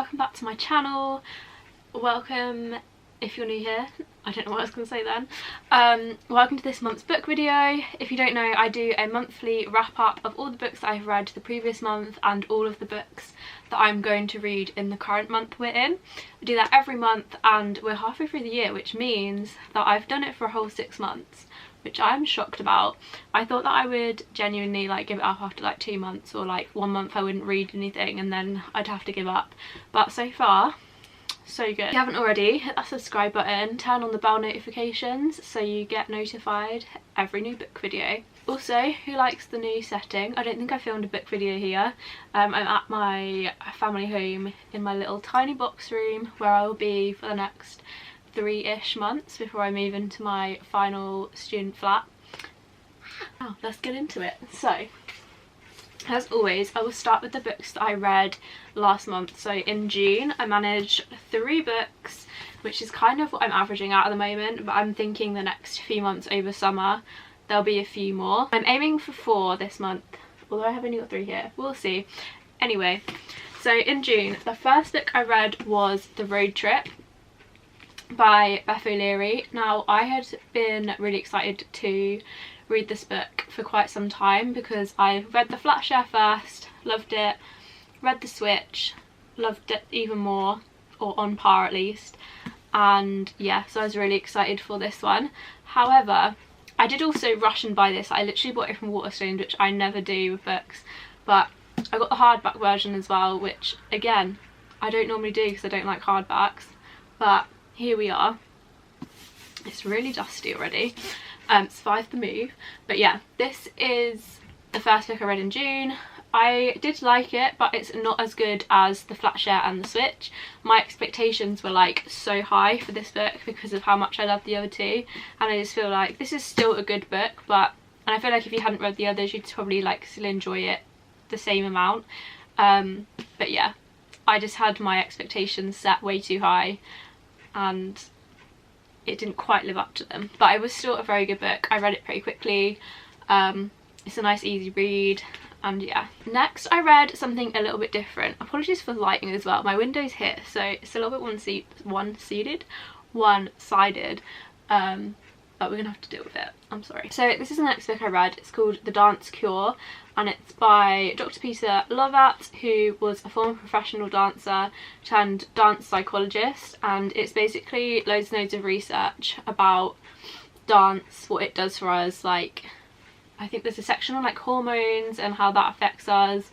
welcome back to my channel. Welcome if you're new here. I don't know what I was going to say then. Welcome to this month's book video. If you don't know, I do a monthly wrap up of all the books that I've read the previous month and all of the books that I'm going to read in the current month we're in. I do that every month and we're halfway through the year, which means that I've done it for a whole 6 months, which I'm shocked about. I thought that I would genuinely like give it up after like 2 months, or like 1 month I wouldn't read anything and then I'd have to give up. But so far, so good. If you haven't already, hit that subscribe button, turn on the bell notifications so you get notified every new book video. Also, who likes the new setting? I don't think I filmed a book video here. I'm at my family home in my little tiny box room where I will be for the next 3-ish months before I move into my final student flat. Now, let's get into it. So, as always, I will start with the books that I read last month. So in June, I managed 3 books, which is kind of what I'm averaging out at the moment, but I'm thinking the next few months over summer, there'll be a few more. I'm aiming for 4 this month, although I have only got 3 here. We'll see. Anyway, so in June, the first book I read was The Road Trip by Beth O'Leary. Now, I had been really excited to read this book for quite some time because I read the flat share first, loved it, read the switch, loved it even more, or on par at least, and yeah, so I was really excited for this one. However, I did also rush and buy this. I literally bought it from Waterstones, which I never do with books, but I got the hardback version as well, which again I don't normally do because I don't like hardbacks, but here we are. It's really dusty already. Survived the move. But yeah, this is the first book I read in June. I did like it, but it's not as good as the flat share and the switch. My expectations were like so high for this book because of how much I love the other two, and I just feel like this is still a good book, and I feel like if you hadn't read the others you'd probably like still enjoy it the same amount. But yeah, I just had my expectations set way too high and it didn't quite live up to them, but it was still a very good book. I read it pretty quickly. It's a nice easy read, and yeah. Next I read something a little bit different. Apologies for the lighting as well, my window's here so it's a little bit one-sided, but we're gonna have to deal with it, I'm sorry. So this is the next book I read. It's called The Dance Cure, and it's by Dr. Peter Lovat, who was a former professional dancer turned dance psychologist, and it's basically loads and loads of research about dance, what it does for us. Like, I think there's a section on like hormones and how that affects us,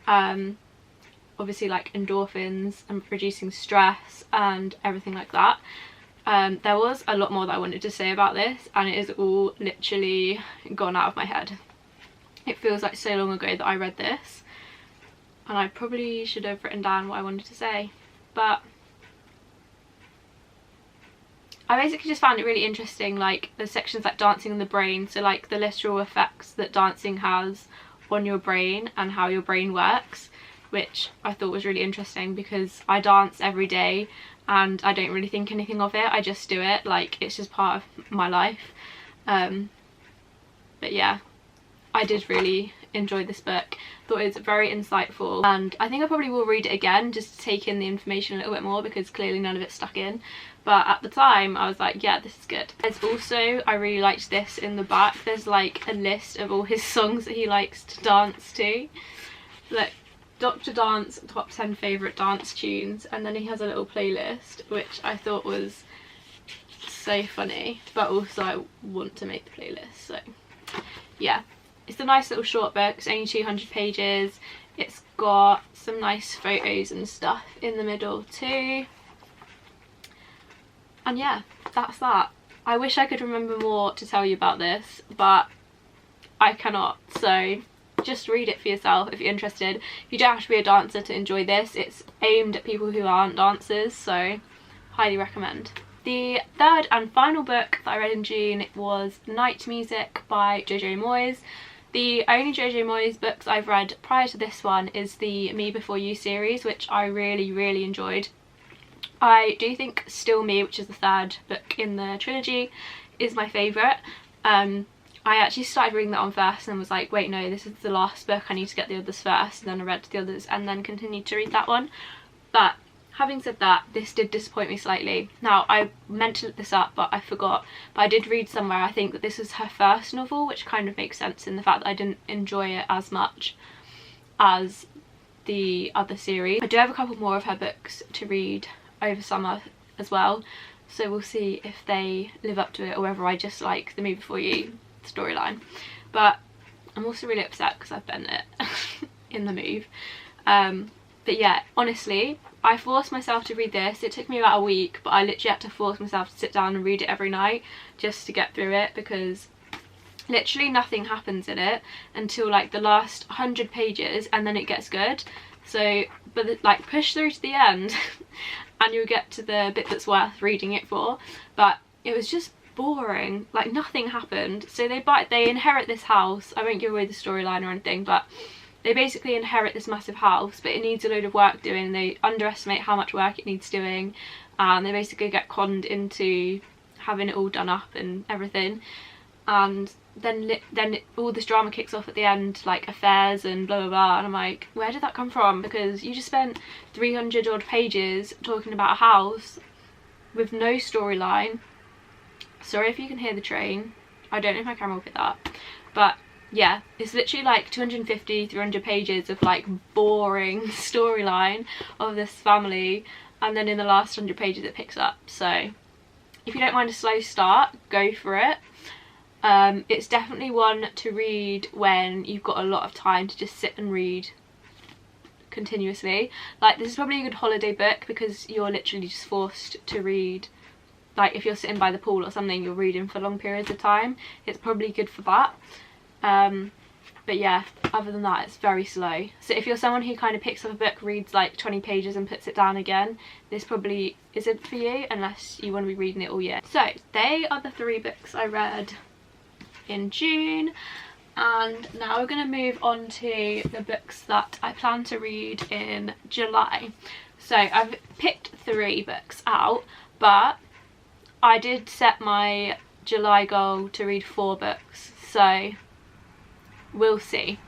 obviously like endorphins and reducing stress and everything like that. There was a lot more that I wanted to say about this, and it is all literally gone out of my head. It feels like so long ago that I read this, and I probably should have written down what I wanted to say, but I basically just found it really interesting, like the sections like dancing in the brain, so like the literal effects that dancing has on your brain and how your brain works, which I thought was really interesting because I dance every day and I don't really think anything of it. I just do it, like it's just part of my life. But yeah, I did really enjoy this book. Thought it was very insightful, and I think I probably will read it again just to take in the information a little bit more because clearly none of it stuck in. But at the time I was like, yeah, this is good. There's also, I really liked this in the back, there's like a list of all his songs that he likes to dance to. Like Dr. Dance top 10 favourite dance tunes, and then he has a little playlist which I thought was so funny, but also I want to make the playlist. So yeah, it's a nice little short book. It's only 200 pages. It's got some nice photos and stuff in the middle too, and yeah, that's that. I wish I could remember more to tell you about this, but I cannot, so just read it for yourself if you're interested. You don't have to be a dancer to enjoy this. It's aimed at people who aren't dancers, so highly recommend. The third and final book that I read in June was Night Music by Jojo Moyes. The only Jojo Moyes books I've read prior to this one is the Me Before You series, which I really enjoyed. I do think Still Me, which is the 3rd book in the trilogy, is my favourite. I actually started reading that one first and was like, wait, no, this is the last book, I need to get the others first, and then I read the others and then continued to read that one. But having said that, this did disappoint me slightly. Now, I meant to look this up, but I forgot. But I did read somewhere, I think, that this was her first novel, which kind of makes sense in the fact that I didn't enjoy it as much as the other series. I do have a couple more of her books to read over summer as well, so we'll see if they live up to it or whether I just like the Me Before You storyline. But I'm also really upset because I've bent it in the move. But yeah, honestly, I forced myself to read this. It took me about a week, but I literally had to force myself to sit down and read it every night just to get through it, because literally nothing happens in it until like the last 100 pages, and then it gets good. So, but like, push through to the end and you'll get to the bit that's worth reading it for. But it was just boring, like nothing happened. So they inherit this house. I won't give away the storyline or anything, but they basically inherit this massive house, but it needs a load of work doing. They underestimate how much work it needs doing, and they basically get conned into having it all done up and everything. And then all this drama kicks off at the end, like affairs and blah blah blah, and I'm like, where did that come from? Because you just spent 300 odd pages talking about a house with no storyline. Sorry if you can hear the train, I don't know if my camera will pick that up, but yeah, it's literally like 250, 300 pages of like boring storyline of this family, and then in the last 100 pages it picks up. So if you don't mind a slow start, go for it. It's definitely one to read when you've got a lot of time to just sit and read continuously. Like, this is probably a good holiday book because you're literally just forced to read. Like, if you're sitting by the pool or something, you're reading for long periods of time. It's probably good for that. But yeah, other than that, it's very slow. So if you're someone who kind of picks up a book, reads like 20 pages and puts it down again, this probably isn't for you unless you want to be reading it all year. So they are the 3 books I read in June, and now we're going to move on to the books that I plan to read in July. So I've picked 3 books out, but I did set my July goal to read 4 books, so we'll see.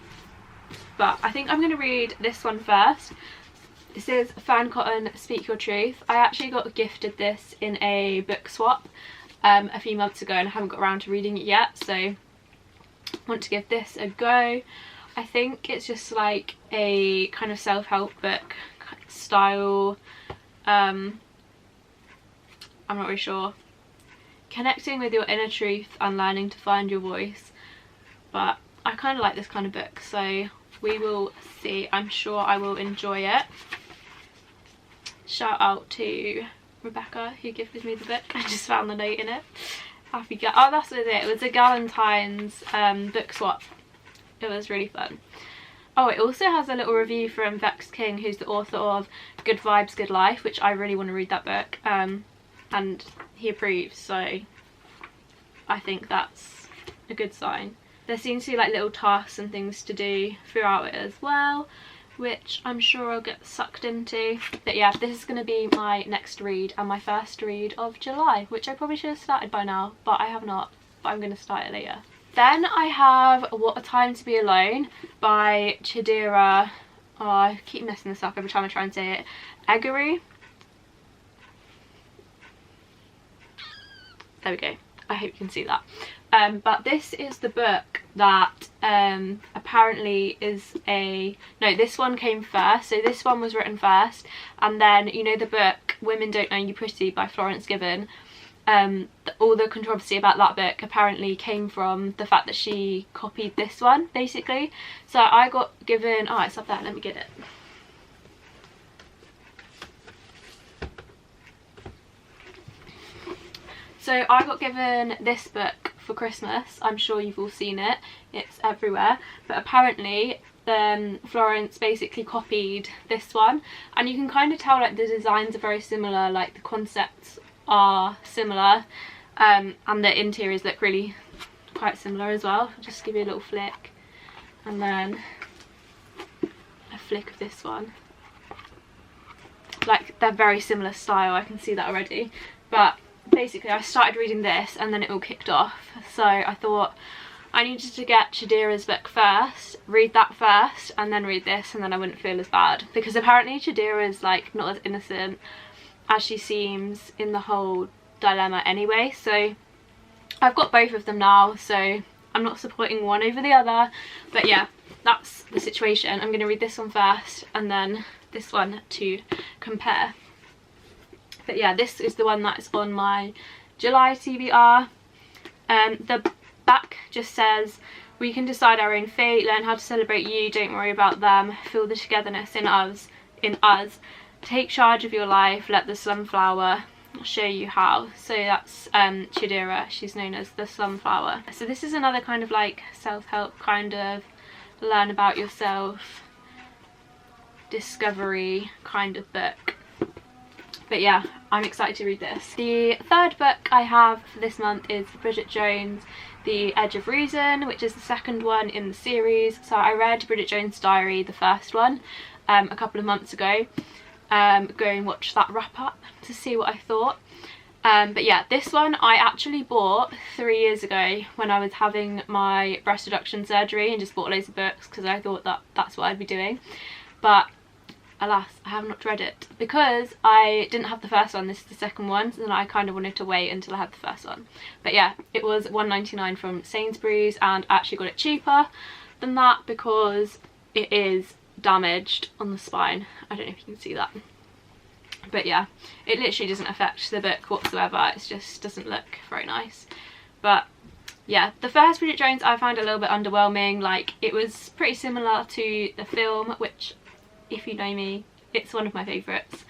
But I think I'm going to read this one first. This is Fern Cotton, Speak Your Truth. I actually got gifted this in a book swap a few months ago, and I haven't got around to reading it yet, so I want to give this a go. I think it's just like a kind of self-help book style. I'm not really sure. Connecting with your inner truth and learning to find your voice. But I kind of like this kind of book, so we will see. I'm sure I will enjoy it. Shout out to Rebecca who gifted me the book. I just found the note in it. Happy oh, that's what it was a Galentine's book swap. It was really fun. Oh, it also has a little review from Vex King, who's the author of Good Vibes, Good Life, which I really want to read that book, and he approves, so I think that's a good sign. There seems to be like little tasks and things to do throughout it as well, which I'm sure I'll get sucked into. But yeah, this is going to be my next read and my first read of July, which I probably should have started by now, but I have not, but I'm going to start it later. Then I have What a Time to Be Alone by Chidera, oh, I keep messing this up every time I try and say it, Eggery. There we go, I hope you can see that. But this is the book that apparently is no, this one came first, so this one was written first, and then, you know, the book Women Don't Know You Pretty by Florence Given, all the controversy about that book apparently came from the fact that she copied this one, basically. So I got given, oh, it's up there, let me get it. So I got given this book for Christmas. I'm sure you've all seen it, it's everywhere, but apparently Florence basically copied this one, and you can kind of tell like the designs are very similar, like the concepts are similar, and the interiors look really quite similar as well. I'll just give you a little flick, and then a flick of this one. Like, they're very similar style, I can see that already. But basically I started reading this and then it all kicked off, so I thought I needed to get Chidira's book first, read that first, and then read this, and then I wouldn't feel as bad. Because apparently Chidira is like not as innocent as she seems in the whole dilemma anyway. So I've got both of them now, so I'm not supporting one over the other. But yeah, that's the situation. I'm going to read this one first and then this one to compare. But yeah, this is the one that's on my July TBR. The back just says, we can decide our own fate, learn how to celebrate you, don't worry about them, feel the togetherness in us, take charge of your life, let the sunflower show you how. So that's Chidira, she's known as the sunflower. So this is another kind of like self-help kind of learn about yourself, discovery kind of book. But yeah, I'm excited to read this. The third book I have for this month is Bridget Jones' The Edge of Reason, which is the second one in the series. So I read Bridget Jones' Diary, the first one, a couple of months ago. Go and watch that wrap up to see what I thought. But yeah, this one I actually bought 3 years ago when I was having my breast reduction surgery, and just bought loads of books because I thought that that's what I'd be doing. But alas, I have not read it because I didn't have the first one. This is the second one, so then I kind of wanted to wait until I had the first one. But yeah, it was £1.99 from Sainsbury's, and I actually got it cheaper than that because it is damaged on the spine. I don't know if you can see that, but yeah, it literally doesn't affect the book whatsoever. It just doesn't look very nice. But yeah, the first Bridget Jones I found a little bit underwhelming. Like, it was pretty similar to the film, which, if you know me, it's one of my favourites,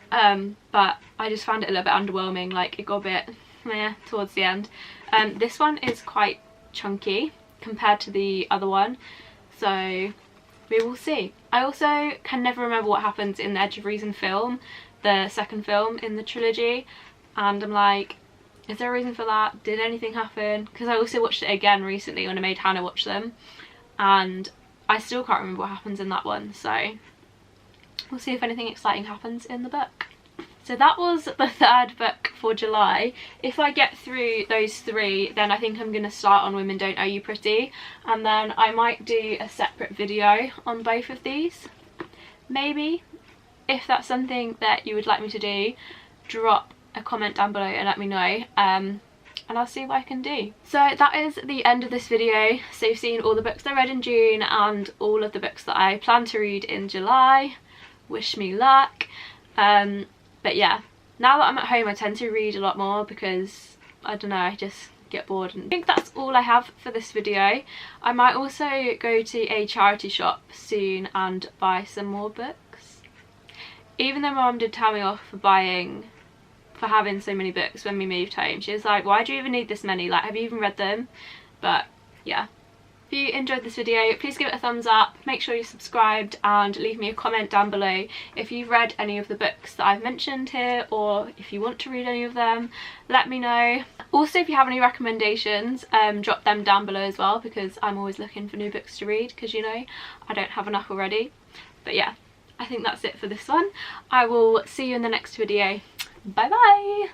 but I just found it a little bit underwhelming. Like, it got a bit meh towards the end. This one is quite chunky compared to the other one, so we will see. I also can never remember what happens in the Edge of Reason film, the second film in the trilogy, and I'm like, is there a reason for that? Did anything happen? Because I also watched it again recently when I made Hannah watch them, and I still can't remember what happens in that one, so we'll see if anything exciting happens in the book. So that was the third book for July. If I get through those three, then I think I'm going to start on Women Don't Owe You Pretty, and then I might do a separate video on both of these. Maybe. If that's something that you would like me to do, drop a comment down below and let me know, and I'll see what I can do. So that is the end of this video. So you've seen all the books I read in June and all of the books that I plan to read in July. Wish me luck. But yeah, now that I'm at home I tend to read a lot more because, I don't know, I just get bored. And I think that's all I have for this video. I might also go to a charity shop soon and buy some more books. Even though my mum did tell me off for having so many books when we moved home. She was like, why do you even need this many? Like, have you even read them? But yeah. If you enjoyed this video, please give it a thumbs up, make sure you're subscribed, and leave me a comment down below if you've read any of the books that I've mentioned here, or if you want to read any of them, let me know. Also, if you have any recommendations, drop them down below as well, because I'm always looking for new books to read, because, you know, I don't have enough already. But yeah, I think that's it for this one. I will see you in the next video. Bye bye!